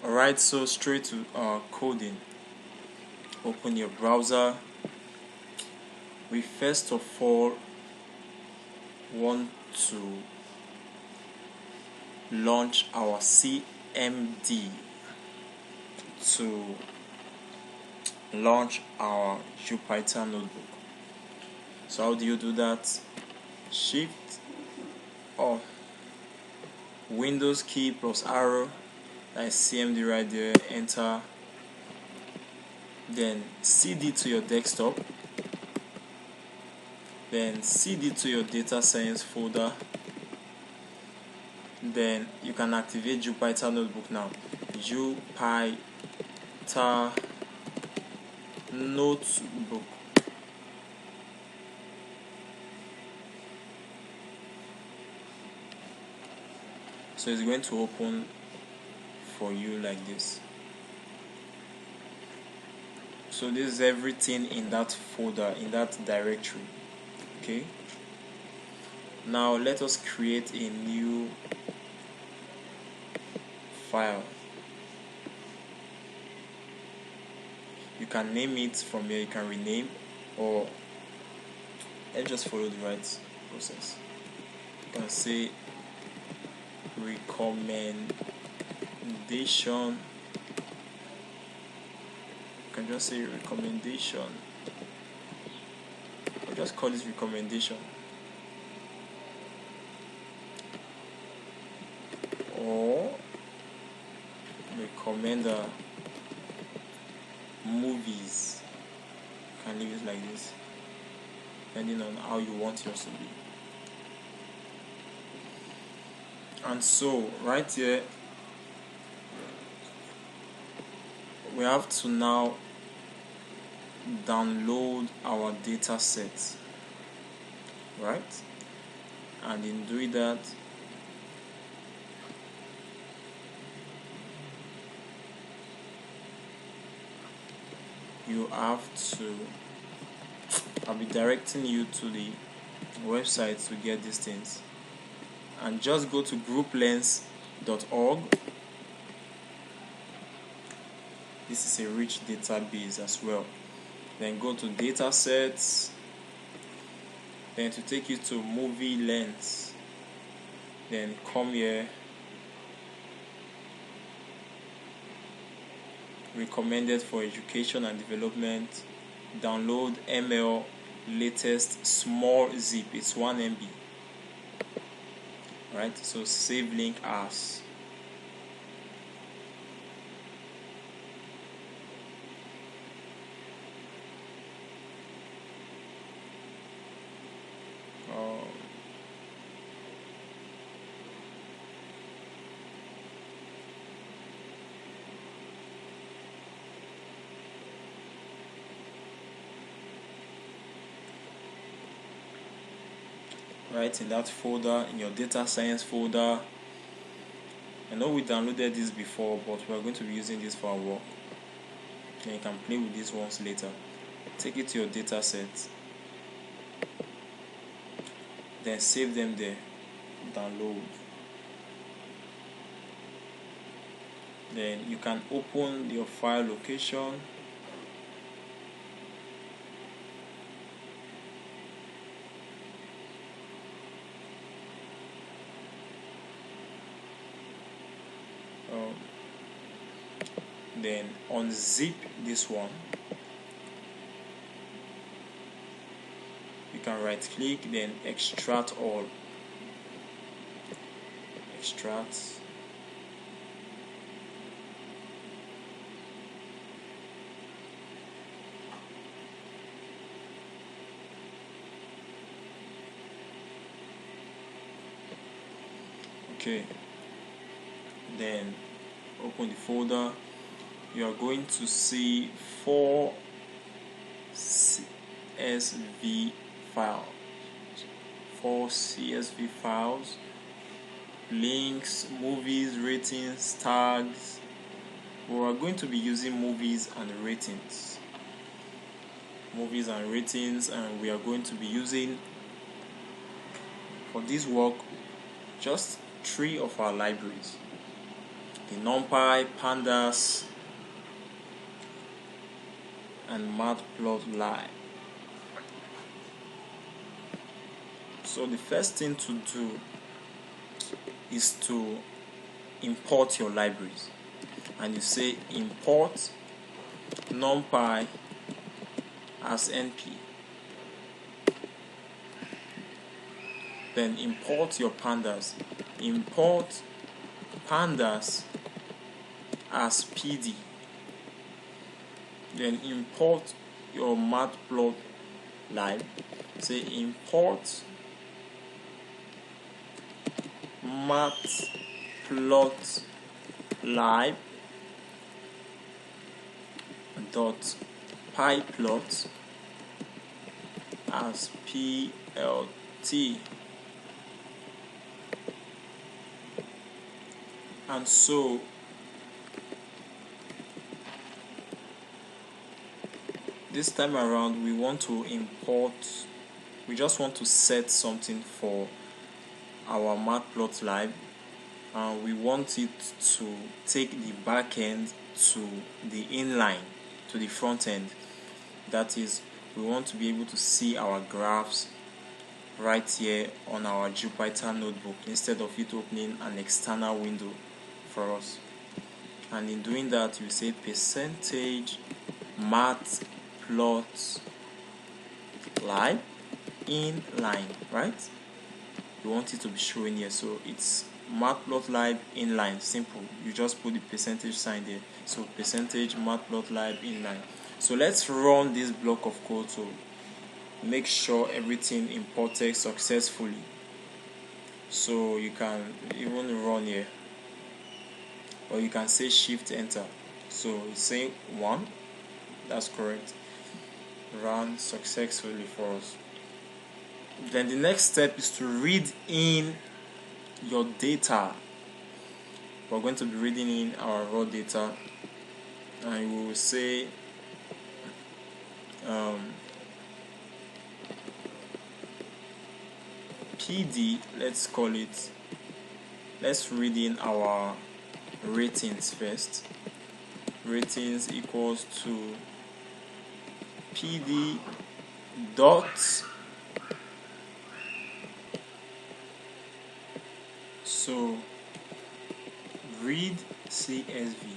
Alright, so straight to coding. Open your browser. We first of all want to launch our CMD to launch our Jupyter notebook. So how do you do that? Shift or Windows key plus arrow, that's CMD right there, enter, then CD to your desktop, then CD to your data science folder, then you can activate Jupyter notebook now. Jupyter notebook. So it's going to open for you like this. So this is everything in that folder, in that directory. Okay. Now let us create a new file. You can name it from here, you can rename, or let's just follow the right process. You can say recommendation. You can just say recommendation, or just call it recommendation, or recommender movies. You can leave it like this, depending on how you want yours to be. And so right here we have to now download our data set, right? And in doing that, you have to, I'll be directing you to the website to get these things, and just go to grouplens.org. This is a rich database as well. Then go to datasets, then to take you to movie lens, then come here, recommended for education and development, download ML latest small zip, it's 1 MB. Right, so save link as. Right, in that folder, in your data science folder. I know we downloaded this before, but we are going to be using this for our work, and you can play with these ones later. Take it to your data set, then save them there, download. Then you can open your file location, then unzip this one. You can right click, then extract all, extract, okay, then open the folder. You are going to see 4 CSV files, 4 CSV files, links, movies, ratings, tags. We are going to be using movies and ratings, and we are going to be using for this work just 3 of our libraries. the NumPy, pandas, and matplotlib. So the first thing to do is to import your libraries, and you say import NumPy as np, then import your pandas, import pandas as pd, then import your matplotlib, say import matplotlib dot pyplot as plt, and so this time around we want to import, we just want to set something for our matplotlib, and we want it to take the back end to the inline, to the front end. That is, we want to be able to see our graphs right here on our Jupyter notebook instead of it opening an external window for us. And in doing that, you say percentage matplotlib inline, right? You want it to be showing here, so it's matplotlib inline. Simple, you just put the percentage sign there, so percentage matplotlib inline. So let's run this block of code to make sure everything imported successfully. So you can even run here, or you can say shift enter. So it's saying 1, that's correct, run successfully for us. Then the next step is to read in your data. We're going to be reading in our raw data, and we will say PD, let's call it, let's read in our ratings first. Ratings equals to PD dot, so read CSV.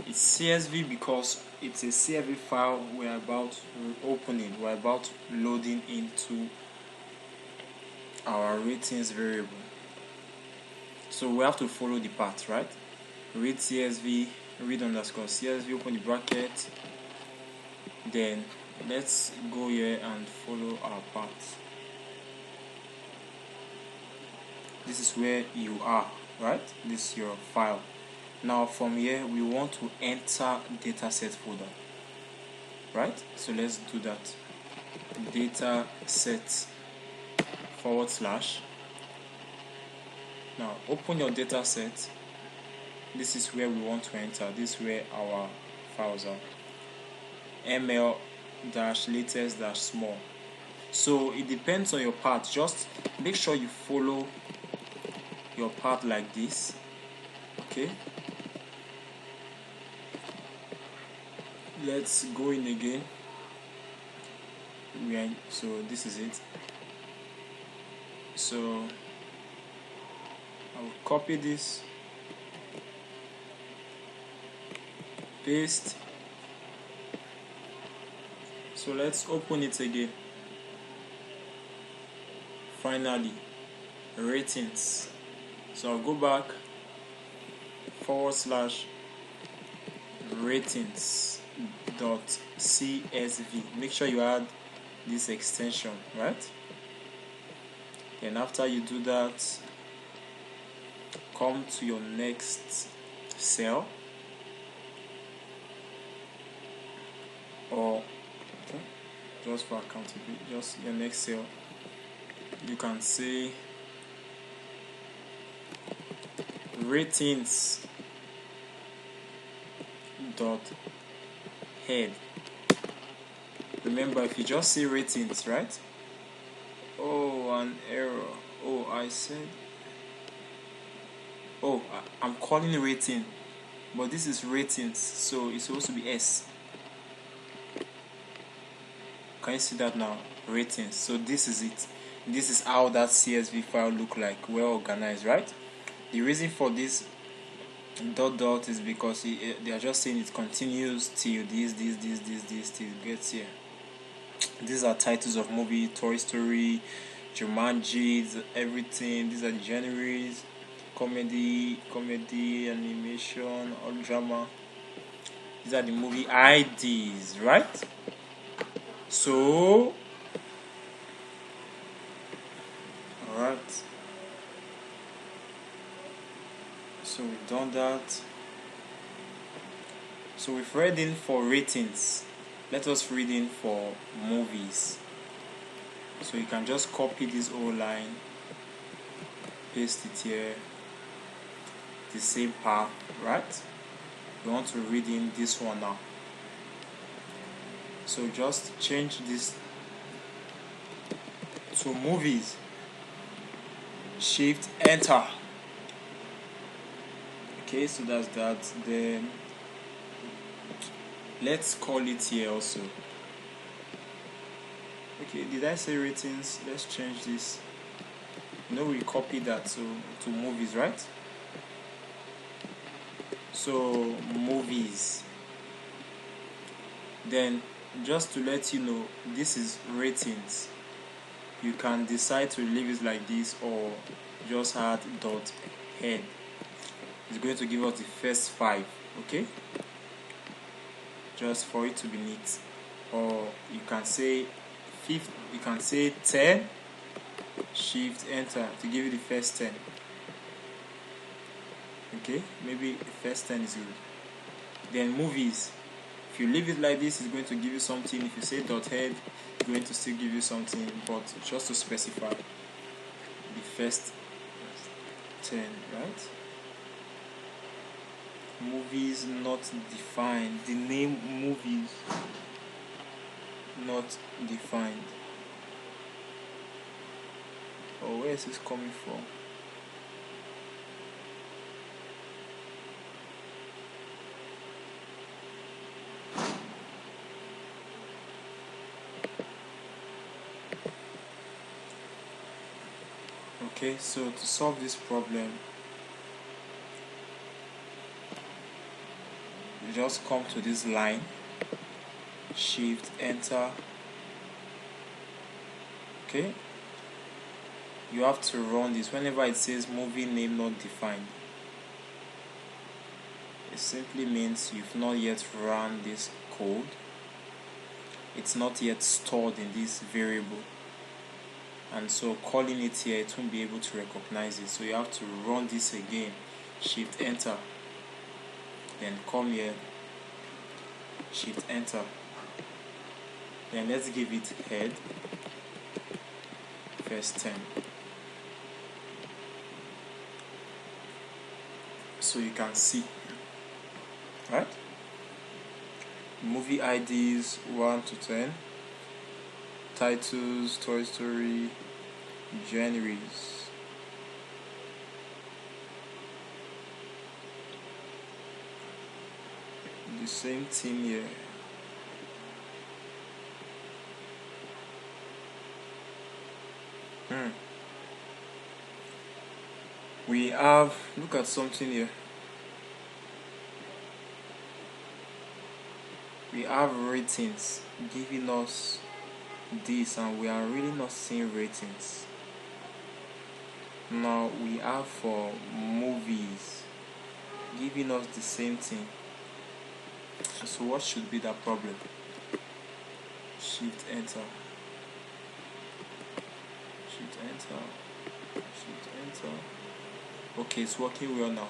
It's CSV because it's a CSV file we're about opening, we're about loading into our ratings variable. So we have to follow the path, right? Read CSV, read underscore CSV, open the bracket, then let's go here and follow our path. This is where you are, right? This is your file. Now from here we want to enter dataset folder, right? So let's do that. Dataset /. Now open your dataset. This is where we want to enter. This is where our files are. ml-latest-small. So it depends on your path. Just make sure you follow your path like this. Okay. Let's go in again. So this is it. So I will copy this, paste. So let's open it again. Finally, ratings. So I'll go back /ratings.csv. Make sure you add this extension, right? Then after you do that, come to your next cell, or okay, just for accountability, just your next cell. You can say ratings dot head. Remember, if you just say ratings, right? Oh, an error. Oh, I said Oh, I'm calling it rating, but this is ratings, so it's supposed to be S. Can you see that now? Ratings. So this is it. This is how that CSV file look like, well organized, right? The reason for this dot is because they are just saying it continues till this till it gets here. These are titles of movie: Toy Story, Jumanji, everything. These are the genres: comedy, animation, or drama. These are the movie IDs, right? So, alright. So we've done that. So we've read in for ratings. Let us read in for movies. So you can just copy this whole line, paste it here, the same path, right? We want to read in this one now. So just change this to movies. Shift enter. Okay, so that's that. Then let's call it here also. Okay, did I say ratings? Let's change this. We copy that to movies, right? So movies. Then just to let you know, this is ratings. You can decide to leave it like this or just add dot head. It's going to give us the first 5, okay? Just for it to be neat. Or you can say 5, you can say 10, shift enter to give you the first 10. Okay, maybe the first 10 is good. Then movies. If you leave it like this, it's going to give you something. If you say dot head, it's going to still give you something, but just to specify the first 10, right? Movies not defined. The name movies not defined. Oh, where is this coming from? Okay, so to solve this problem, you just come to this line, shift enter. Okay, you have to run this whenever it says movie name not defined. It simply means you've not yet run this code. It's not yet stored in this variable, and so calling it here, it won't be able to recognize it. So you have to run this again, shift enter, then come here, shift enter, then let's give it head first 10. So you can see, right? Movie IDs 1 to 10, titles, Toy Story, genres. The same thing here. We have, look at something here. We have ratings giving us this, and we are really not seeing ratings. Now we have for movies giving us the same thing. So what should be that problem? Shift enter, shift enter, shift enter. Okay, it's working well now.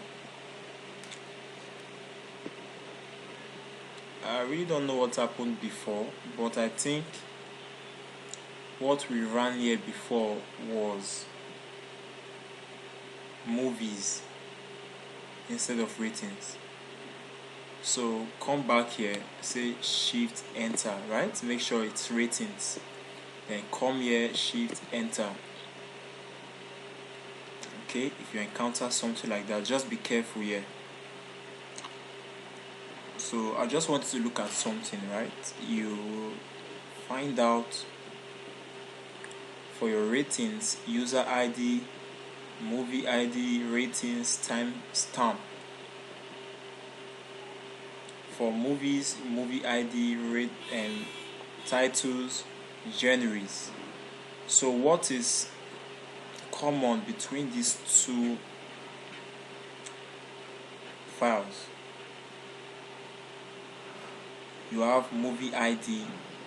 I really don't know what happened before, but I think what we ran here before was movies instead of ratings. So come back here, say shift enter, right? Make sure it's ratings. Then come here, shift enter. Okay, if you encounter something like that, just be careful here. So I just want you to look at something, right? You find out for your ratings, user ID, movie ID, ratings, timestamp. For movies, movie ID, rate and titles, genres. So what is common between these two files? You have movie ID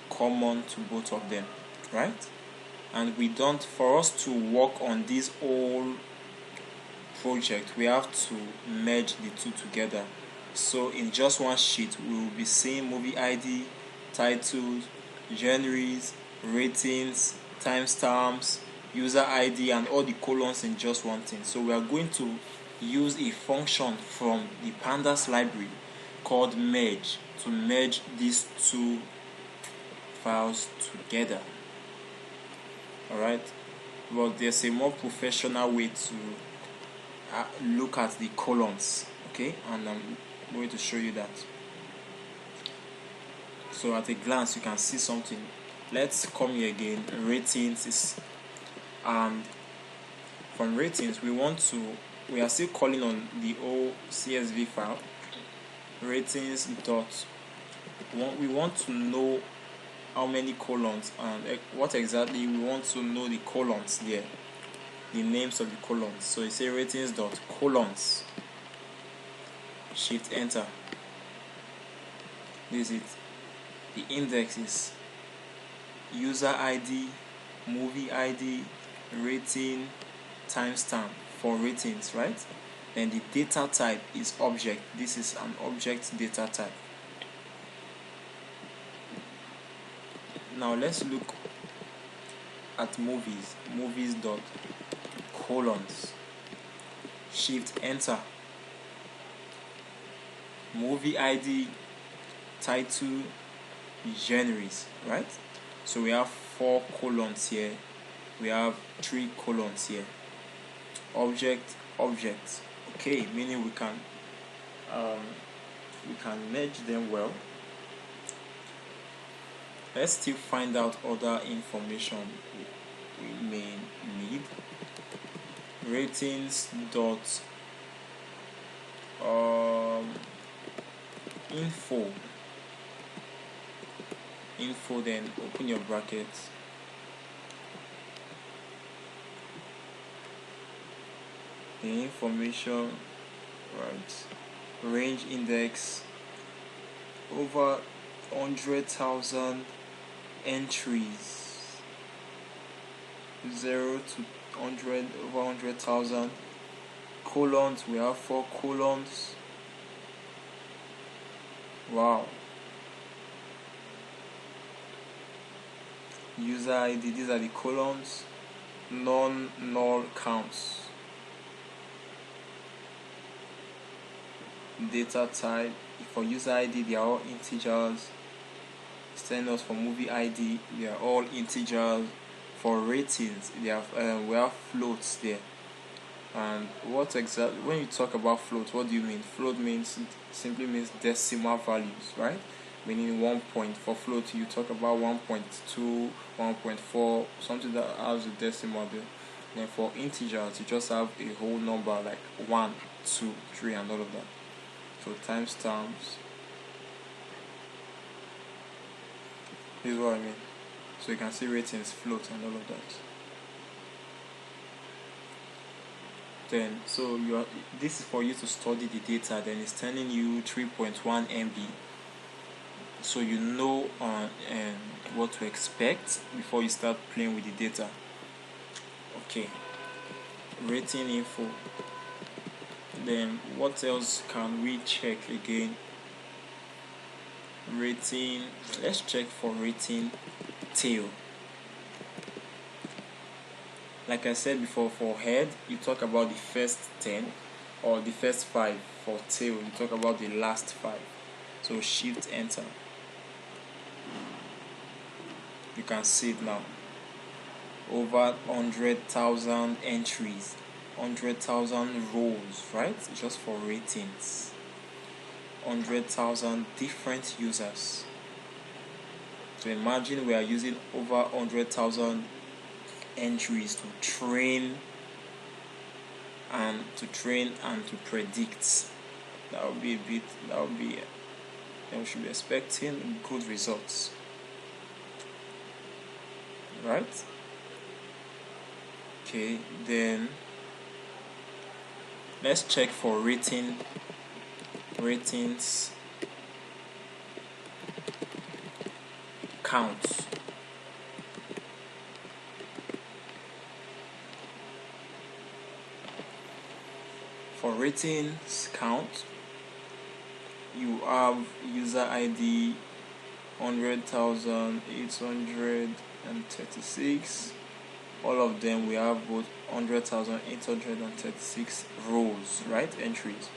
common to both of them, right? And for us to work on this whole project, we have to merge the two together. So in just one sheet, we will be seeing movie ID, titles, genres, ratings, timestamps, user ID, and all the columns in just one thing. So we are going to use a function from the pandas library called merge to merge these two files together. Alright, but there's a more professional way to look at the columns, okay, and I'm going to show you that. So at a glance you can see something. Let's come here again. Ratings and from ratings we are still calling on the old CSV file ratings dot. We want to know how many columns and what exactly we want to know the columns there, the names of the columns. So you say ratings dot columns, shift enter. This is it. The index is user ID, movie ID, rating, timestamp for ratings, right? Then the data type is object. This is an object data type. Now let's look at movies dot colons, shift enter. Movie ID, title, genres, right? So we have 4 columns here, we have 3 columns here. Object, okay, meaning we can merge them well. Let's still find out other information we may need. Ratings dot info, then open your brackets. The information, right? Range index over 100,000 entries, 0 to 100, over 100,000 columns. We have 4 columns. Wow. User ID, these are the columns. Non-null counts. Data type, for user ID they are all integers. Standards for movie ID, they are all integers. For ratings, we have floats there. And what exactly, when you talk about float, what do you mean? Float simply means decimal values, right? Meaning 1 point. For float you talk about 1.2, 1.4, something that has a decimal there. Then for integers you just have a whole number like 1, 2, 3 and all of that. So timestamps, this is what I mean. So you can see ratings, float and all of that. Then this is for you to study the data. Then it's telling you 3.1 MB, so you know what to expect before you start playing with the data. Okay, rating info. Then what else can we check again? Rating, let's check for rating tail. Like I said before, for head you talk about the first 10 or the first 5. For tail you talk about the last 5. So shift enter. You can see it now. Over 100,000 entries. 100,000 rows, right? Just for ratings. 100,000 different users. So imagine we are using over 100,000 entries to train and to predict. Then we should be expecting good results, right? Okay, then let's check for ratings counts. For ratings count, you have user ID 100,836. All of them, we have both 100,836 rows, right? Entries.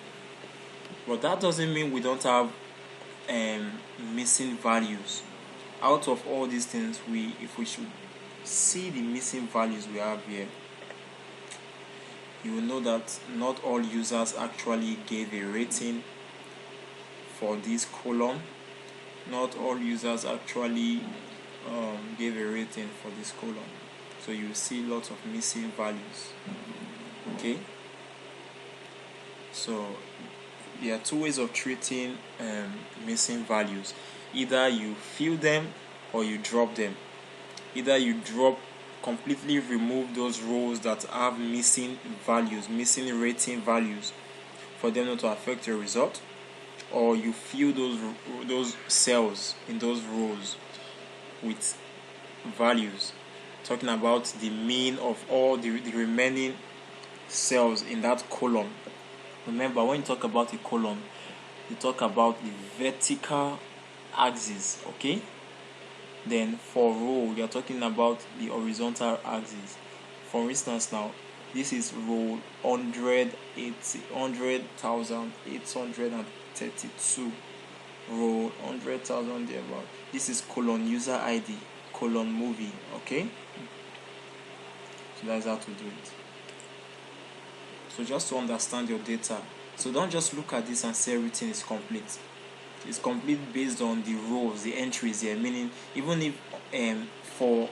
But that doesn't mean we don't have missing values. Out of all these things, if we should see the missing values we have here, you will know that not all users actually gave a rating for this column. Not all users actually gave a rating for this column. So you will see lots of missing values. Okay. So there are two ways of treating missing values. Either you fill them or you drop them. Either you completely remove those rows that have missing values, missing rating values, for them not to affect your result, or you fill those cells in those rows with values, talking about the mean of all the remaining cells in that column. Remember, when you talk about a column, you talk about the vertical axis, okay? Then for row, you are talking about the horizontal axis. For instance, now this is row 100,832, row 100,000 there. About this is colon user ID, colon movie, okay? So that's how to do it. So just to understand your data, so don't just look at this and say everything is complete. It's complete based on the rows, the entries here. Meaning, even if for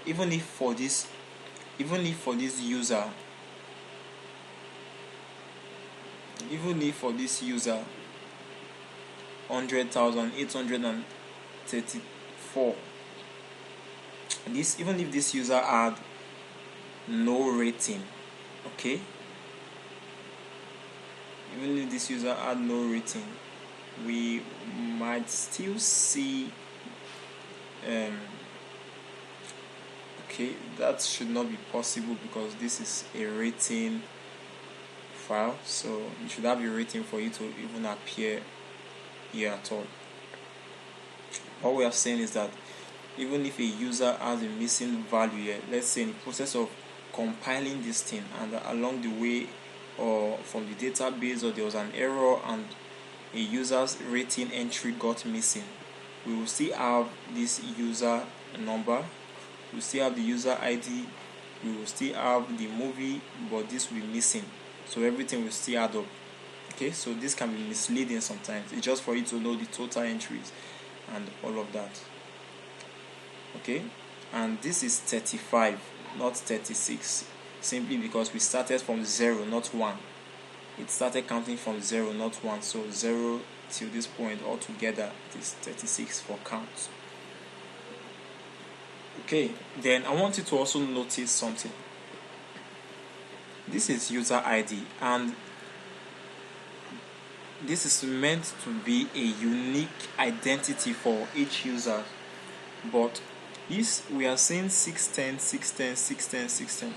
this user 100,834, even if this user had no rating, okay? Even if this user had no rating, we might still see okay, that should not be possible because this is a rating file, so you should have a rating for it to even appear here at all. What we are saying is that even if a user has a missing value here, let's say in the process of compiling this thing, and along the way or from the database, or there was an error and a user's rating entry got missing, we will still have this user number, we will still have the user ID, we will still have the movie, but this will be missing, so everything will still add up. Okay, so this can be misleading sometimes. It's just for you to know the total entries and all of that. Okay, and this is 35, not 36, simply because we started from 0, not 1. It started counting from 0, not 1. So 0 till this point altogether it is 36 for count. Okay, then I want you to also notice something. This is user ID, and this is meant to be a unique identity for each user. But this, we are saying 610, 610, 610, 610.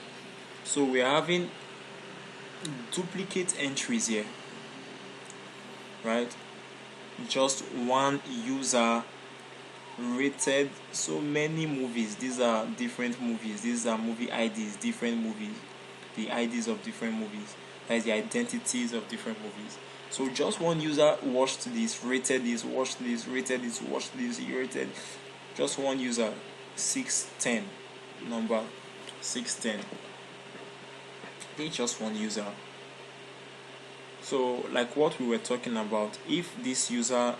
So we are having duplicate entries here, right? Just one user rated so many movies. These are different movies. These are movie IDs, different movies. The IDs of different movies. That is the identities of different movies. So just one user watched this, rated this, watched this, rated this, watched this, rated. Just one user, 610, number 610. okay, just one user. So like what we were talking about, if this user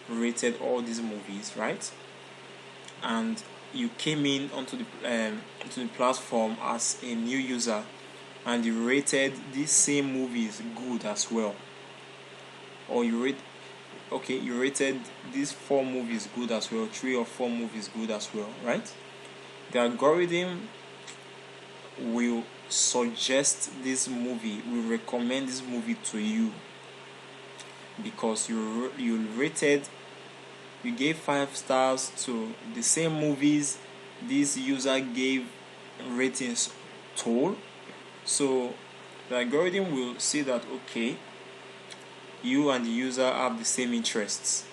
rated all these movies, right, and you came in onto the platform as a new user and you rated these same movies good as well, or you rated these 4 movies good as well, 3 or 4 movies good as well, right, the algorithm will suggest this movie, will recommend this movie to you because you gave 5 stars to the same movies this user gave ratings to. So the algorithm will see that, okay, you and the user have the same interests.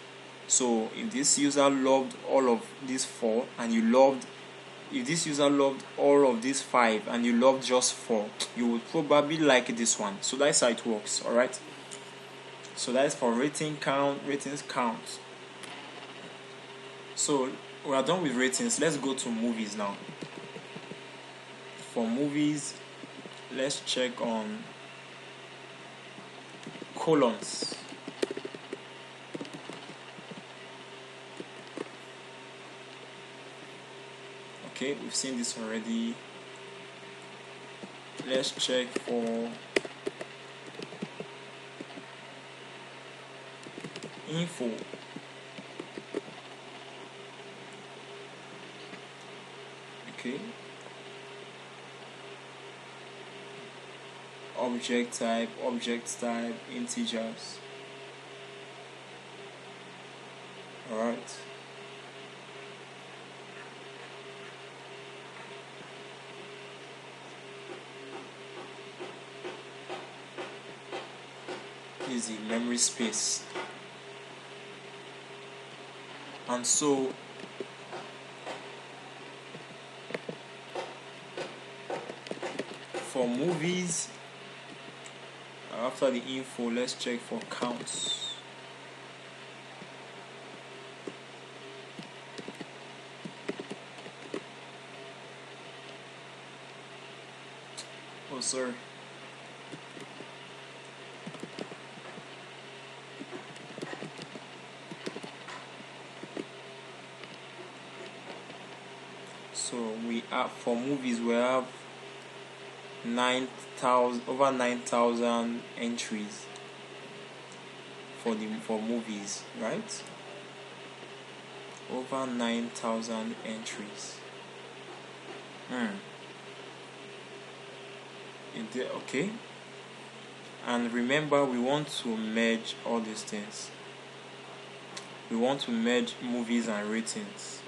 So if this user loved all of these 4 and if this user loved all of these 5 and you loved just 4, you would probably like this one. So that's how it works. Alright, so that's for ratings count. So we are done with ratings. Let's go to movies now. For movies, let's check on columns. Okay, we've seen this already. Let's check for info. Okay, object type, integers. Alright, is the memory space. And so for movies, after the info, let's check for counts. Oh, sorry. So we have, for movies, we have 9,000, over 9,000 entries for movies, right? Over 9,000 entries. Okay. And remember, we want to merge all these things. We want to merge movies and ratings.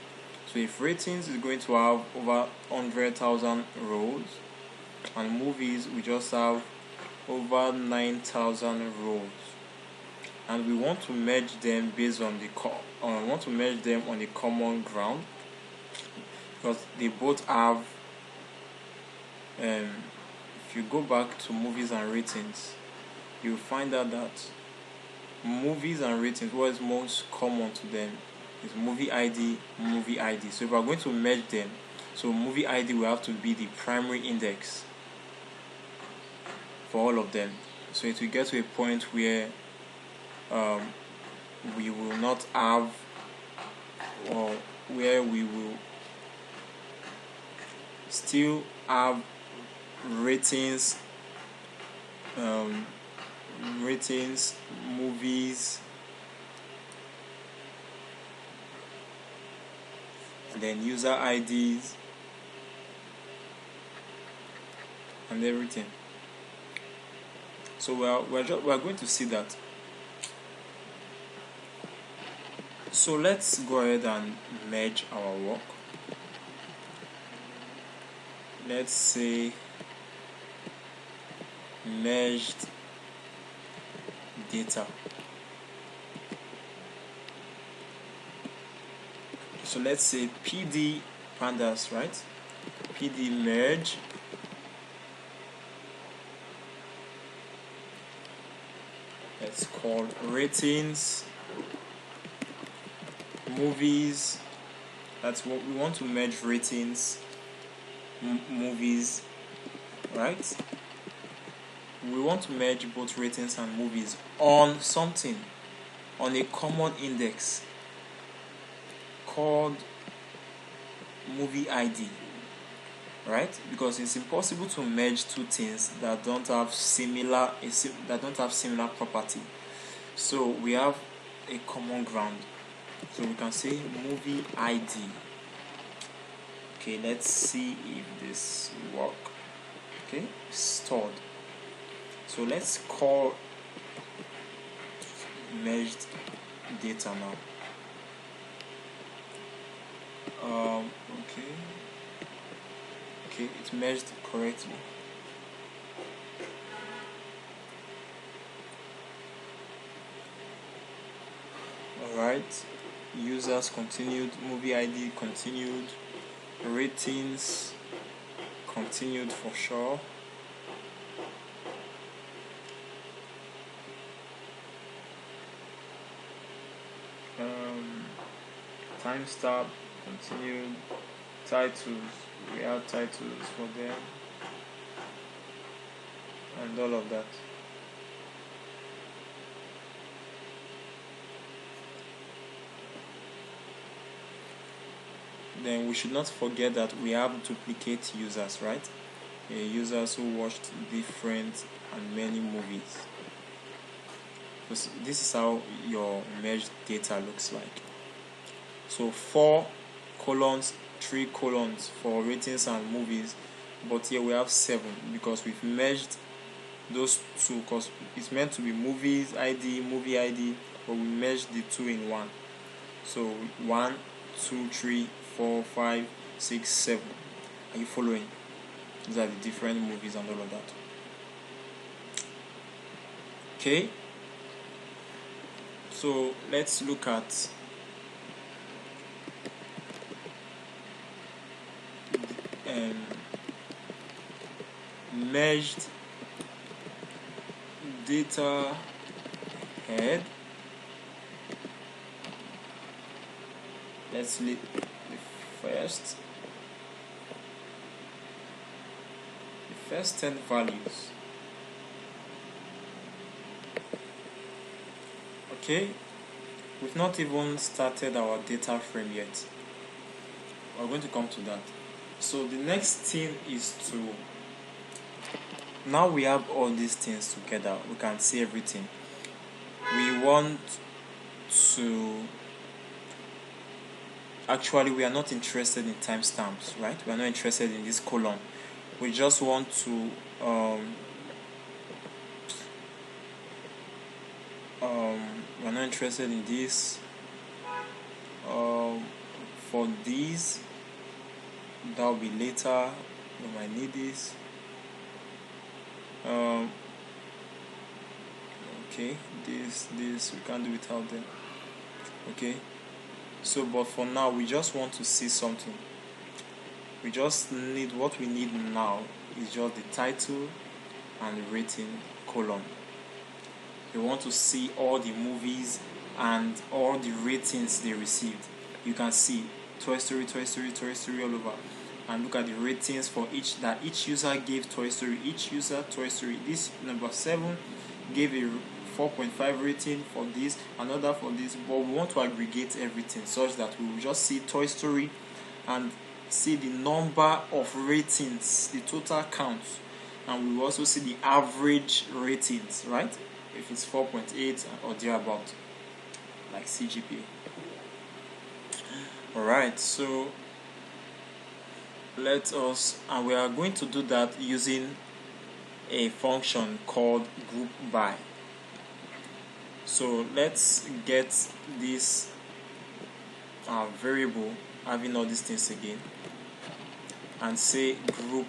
So if ratings is going to have over 100,000 rows, and movies we just have over 9,000 rows, and we want to merge them based on on a common ground, because they both have if you go back to movies and ratings, you'll find out that movies and ratings, what is most common to them is movie ID. So if we're going to merge them, so movie ID will have to be the primary index for all of them. So it will get to a point where we will not have, or where we will still have ratings, movies, and then user IDs and everything. So we're going to see that. So let's go ahead and merge our work. Let's say merged data. So let's say PD pandas, right? PD merge let's call ratings movies. That's what we want to merge, ratings movies, right? we want to merge both ratings and movies on something, on a common index called movie ID, right? Because it's impossible to merge two things that don't have similar property. So we have a common ground. So we can say movie ID. Okay, let's see if this work. Okay, stored. So let's call merged data now. Okay, it merged correctly. Alright, users continued, movie ID continued, ratings continued for sure. Timestamp continued, titles, we have titles for them, and all of that. Then we should not forget that we have duplicate users, right? Users who watched different and many movies. This is how your merged data looks like. So 4 columns, 3 columns for ratings and movies, but here we have 7 because we've merged those two, because it's meant to be movies ID, movie ID, but we merged the two in one. So 1, 2, 3, 4, 5, 6, 7. Are you following? These are the different movies and all of that. Okay, so let's look at merged data head. Let's leave the first 10 values. Okay, we've not even started our data frame yet. We're going to come to that. So the next thing is to, now we have all these things together, we can see everything. We want to, actually we are not interested in timestamps, right? We are not interested in this column. We just want to we're not interested in this. For these, that will be later. We might need this. Okay, this we can't do without them. Okay, so but for now we just want to see something. We just need, what we need now is just the title and the rating column. We want to see all the movies and all the ratings they received. You can see Toy Story all over, and look at the ratings for each user gave Toy Story. Each user Toy Story. This number 7 gave a 4.5 rating for this, another for this, but we want to aggregate everything such that we will just see Toy Story and see the number of ratings, the total count, and we will also see the average ratings, right? If it's 4.8 or thereabout, like CGPA. Alright, so let us, and we are going to do that using a function called group by. So let's get this variable having all these things again, and say group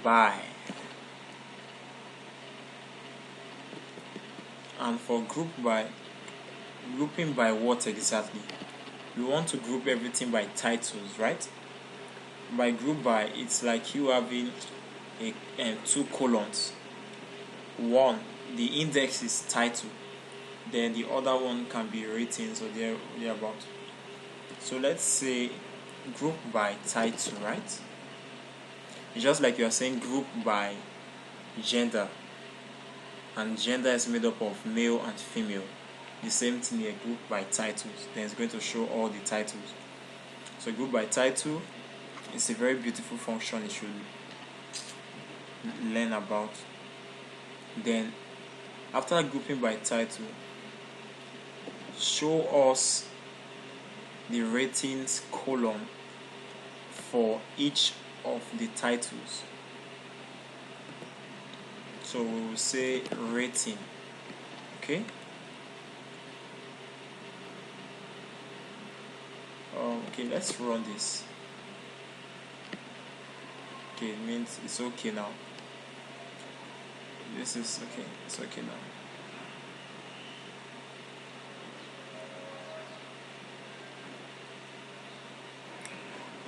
by. And for group by, grouping by what exactly? We want to group everything by titles, right? By group by, it's like you having two columns. One, the index is title, then the other one can be ratings or thereabout. So let's say group by title, right? It's just like you are saying group by gender, and gender is made up of male and female. The same thing here, group by titles. Then it's going to show all the titles. So group by title is a very beautiful function you should learn about. Then after grouping by title, show us the ratings column for each of the titles. So we will say rating. Okay. Okay, let's run this. Okay, it means it's okay now. This is okay, it's okay now.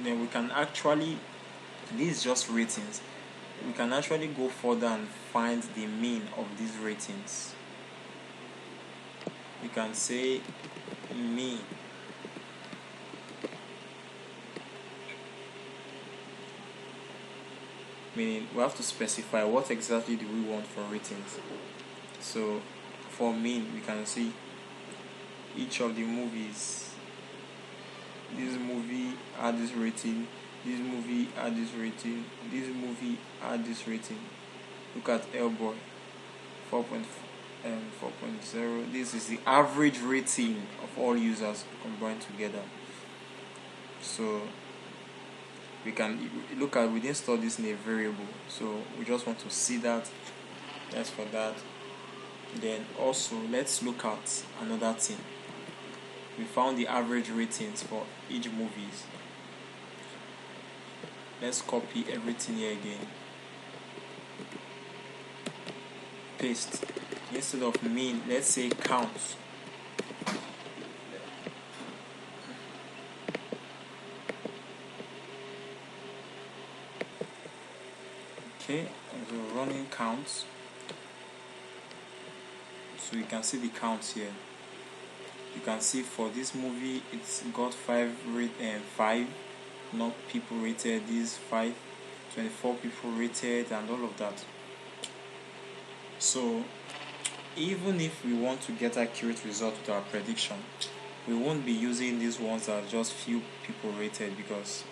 Then we can actually, this is just ratings, we can actually go further and find the mean of these ratings. We can say mean meaning we have to specify what exactly do we want for ratings. So for mean, we can see each of the movies. This movie had this rating, this movie had this rating, this movie had this rating. Look at Hellboy, 4.0. This is the average rating of all users combined together. So we can look at, we didn't store this in a variable, so we just want to see that. That's for that. Then also let's look at another thing. We found the average ratings for each movies. Let's copy everything here again, paste. Instead of mean, let's say count. Okay, and we're running counts, so you can see the counts here. You can see for this movie it's got 5 not people rated, this 5, 24 people rated, and all of that. So even if we want to get accurate result with our prediction, we won't be using these ones that are just few people rated, because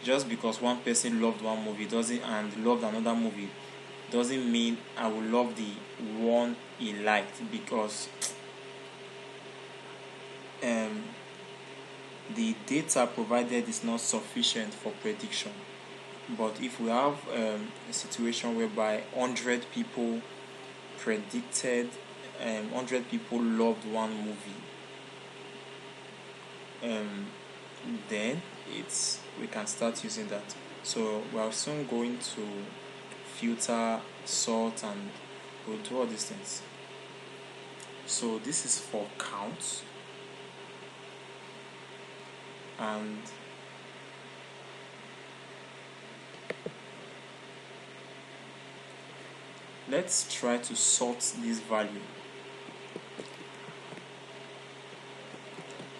just because one person loved one movie and loved another movie doesn't mean I will love the one he liked, because the data provided is not sufficient for prediction. But if we have a situation whereby 100 people predicted, 100 people loved one movie, then we can start using that. So we are soon going to filter, sort, and we'll do all these things. So this is for count, and let's try to sort this value.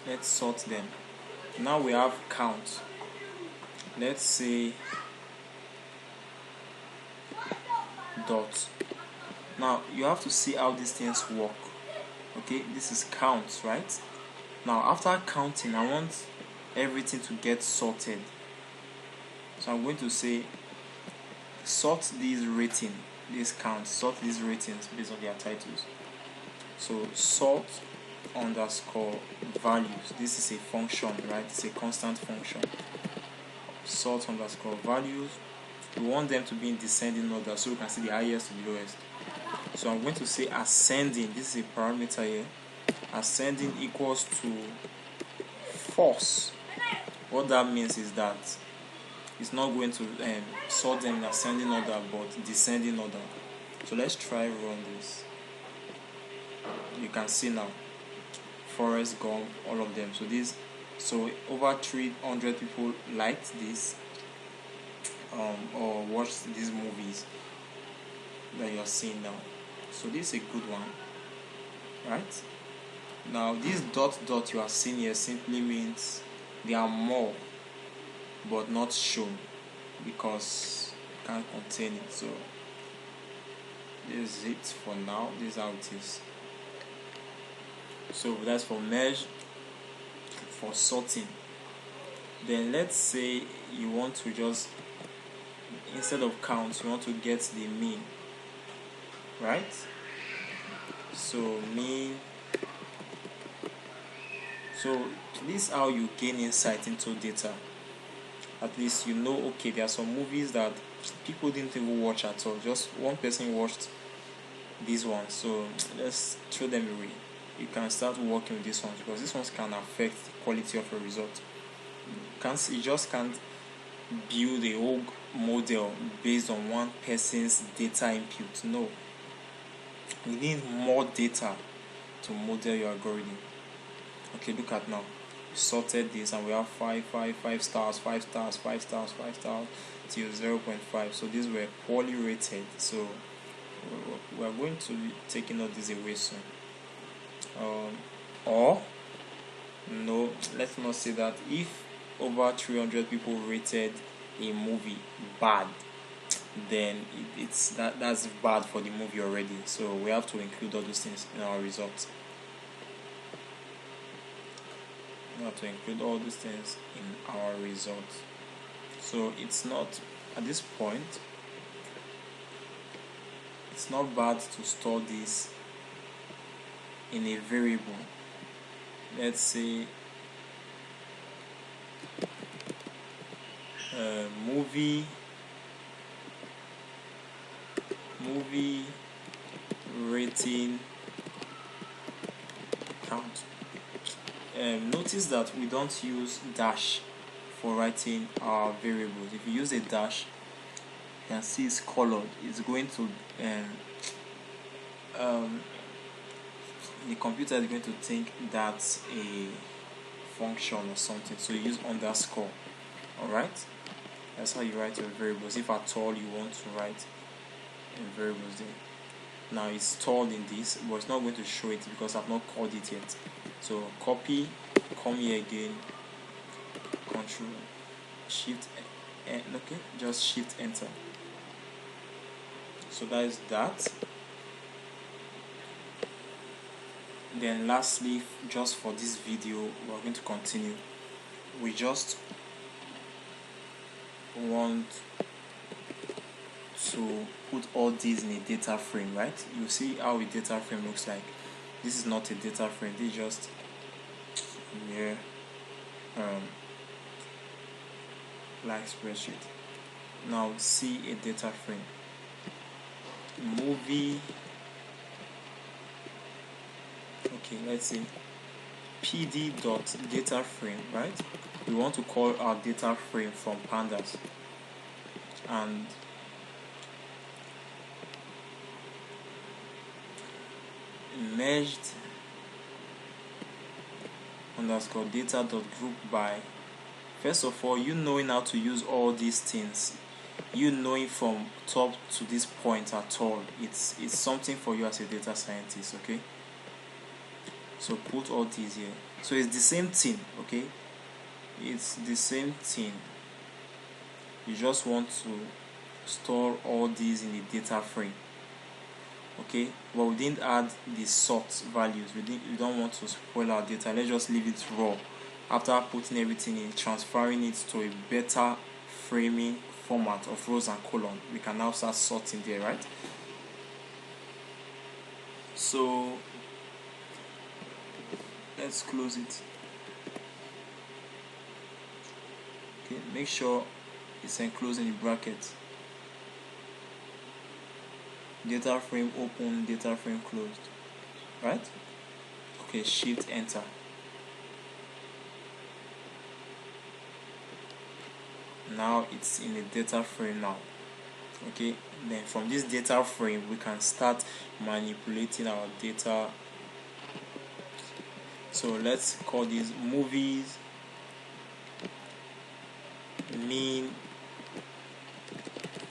Let's sort them. Now we have count. Let's say dot. Now you have to see how these things work. Okay, this is count, right? Now after counting, I want everything to get sorted. So I'm going to say sort these rating, this count, sort these ratings based on their titles. So sort underscore values. This is a function, right? It's a constant function. Sort underscore values. We want them to be in descending order, so we can see the highest to the lowest. So I'm going to say ascending. This is a parameter here. Ascending equals to false. What that means is that it's not going to sort them in ascending order, but descending order. So let's try run this. You can see now Forrest Gump, all of them. So over 300 people liked this or watched these movies that you're seeing now. So this is a good one, right? Now this dot you are seeing here simply means there are more but not shown. because it can't contain it. So this is it for now. This is how it is. So that's for merge. For sorting, then let's say you want to just, instead of count, you want to get the mean, right? So mean. So this is how you gain insight into data. At least you know, okay, there are some movies that people didn't even watch at all. Just one person watched these ones, so let's throw them away. You can start working with these ones because these ones can affect the quality of your result. You just can't build a whole model based on one person's data input. No, you need more data to model your algorithm. Okay, look at now. We sorted this and we have 5 stars, 5 stars, 5 stars, 5 stars till 0.5. So these were poorly rated. So we are going to be taking all this away soon. Or no, let's not say that. If over 300 people rated a movie bad, then that's bad for the movie already. So we have to include all those things in our results. We have to include all these things in our results. So it's not, at this point, it's not bad to store this in a variable. Let's say movie rating count. Notice that we don't use dash for writing our variables. If you use a dash, you can see it's colored. It's going to the computer is going to think that's a function or something. So you use underscore. Alright? That's how you write your variables, if at all you want to write variables there. Now it's stored in this, but it's not going to show it because I've not called it yet. So copy, come here again, Control Shift, okay, just Shift Enter. So that is that. Then lastly, just for this video, we're going to continue. We just want to put all these in a data frame, right? You see how a data frame looks like. This is not a data frame, this is just mere like spreadsheet. Now see a data frame. Movie, okay, let's see, pd.dataframe, right? We want to call our data frame from pandas, and merged underscore data dot group by. First of all, you knowing how to use all these things, you knowing from top to this point at all, it's something for you as a data scientist. Okay, so put all these here. So it's the same thing. Okay, it's the same thing. You just want to store all these in a data frame. Okay, but we didn't add the sort values. We don't want to spoil our data. Let's just leave it raw. After putting everything in, transferring it to a better framing format of rows and column, we can now start sorting there, right? So let's close it. Okay, make sure it's enclosed in the bracket. Data frame open, data frame closed, right? Okay, Shift Enter. Now it's in a data frame now. Okay, then from this data frame we can start manipulating our data. So let's call these movies mean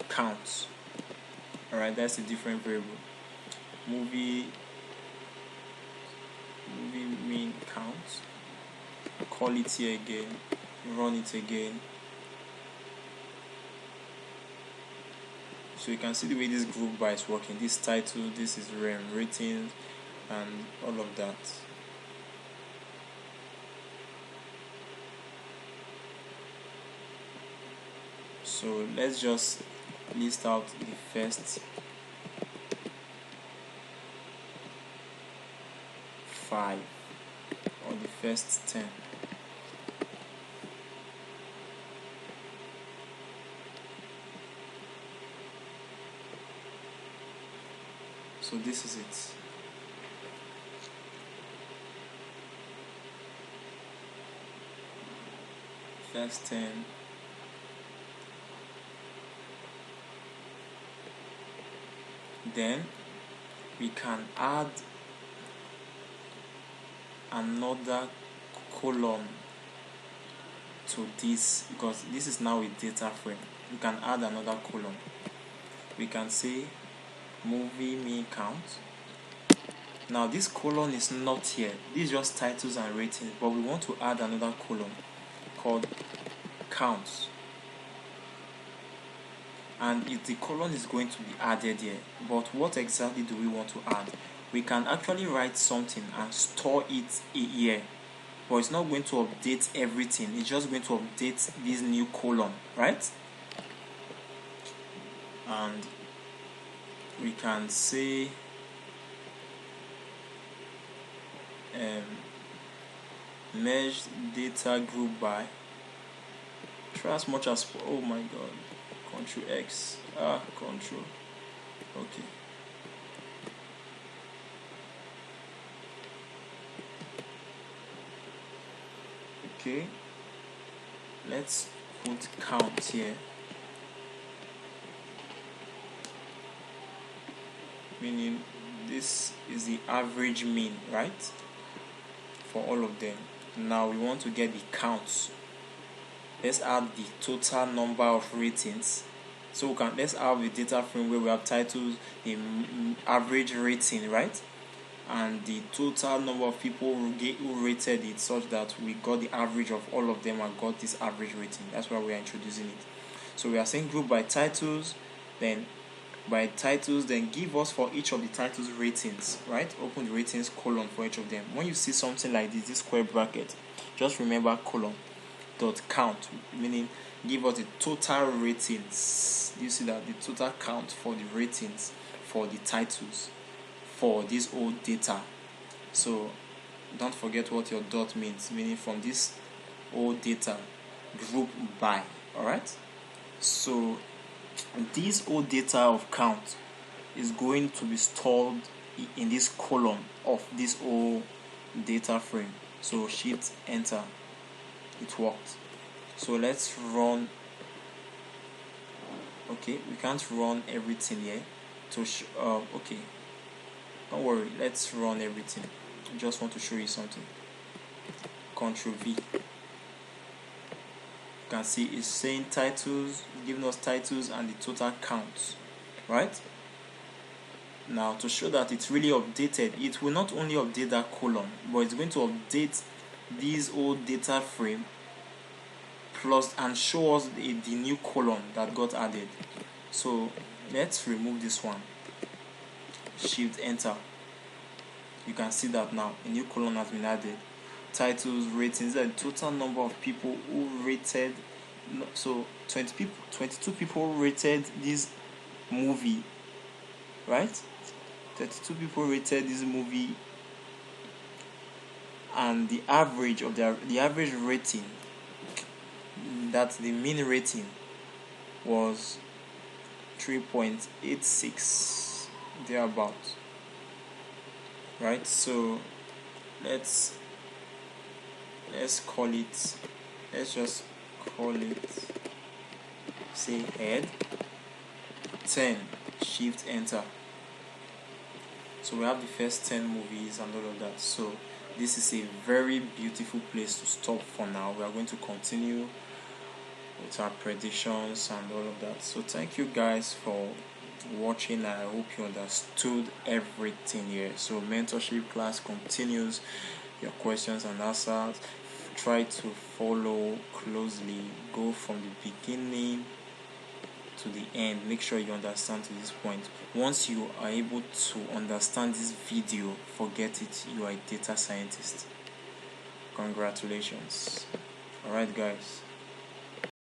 counts. Alright, that's a different variable. Movie mean counts. Call it here again, run it again. So you can see the way this group by is working. This title, this is ratings, and all of that. So let's just list out the first 5 or the first 10. So this is it. First 10. Then we can add another column to this, because this is now a data frame. We can add another column. We can say movie mean count. Now this column is not here. This is just titles and ratings, but we want to add another column called counts. And if the column is going to be added here, but what exactly do we want to add? We can actually write something and store it here, but it's not going to update everything. It's just going to update this new column, right? And we can say merge data group by. Try as much as, oh my god, Control X, Control, okay. Okay, let's put count here, meaning this is the average mean, right, for all of them. Now we want to get the counts. Let's add the total number of ratings. So let's have a data frame where we have titles, the average rating, right, and the total number of people who rated it, such that we got the average of all of them and got this average rating. That's why we are introducing it. So we are saying group by titles, then give us for each of the titles ratings, right? Open the ratings column for each of them. When you see something like this square bracket, just remember column dot count, meaning give us the total ratings. You see that the total count for the ratings for the titles for this old data. So don't forget what your dot means, meaning from this old data group by. Alright, so this old data of count is going to be stored in this column of this old data frame. So shift enter, it worked. So let's run. Okay, we can't run everything here. Okay, don't worry, let's run everything. I just want to show you something. Ctrl V. You can see it's saying titles, giving us titles and the total count, right? Now to show that it's really updated, it will not only update that column, but it's going to update this old data frame plus and show us the new column that got added. So let's remove this one. Shift enter. You can see that now a new column has been added. Titles, ratings, the total number of people who rated. So 22 people rated this movie, right? 32 people rated this movie, and the average of the average rating, that the mean rating was 3.86 thereabout, right? So let's call it, let's just call it, say head 10, shift enter. So we have the first 10 movies and all of that. So this is a very beautiful place to stop for now. We are going to continue with our predictions and all of that. So thank you guys for watching. I hope you understood everything here. So mentorship class continues. Your questions and answers, try to follow closely, go from the beginning to the end. Make sure you understand to this point. Once you are able to understand this video, forget it, you are a data scientist. Congratulations. Alright guys.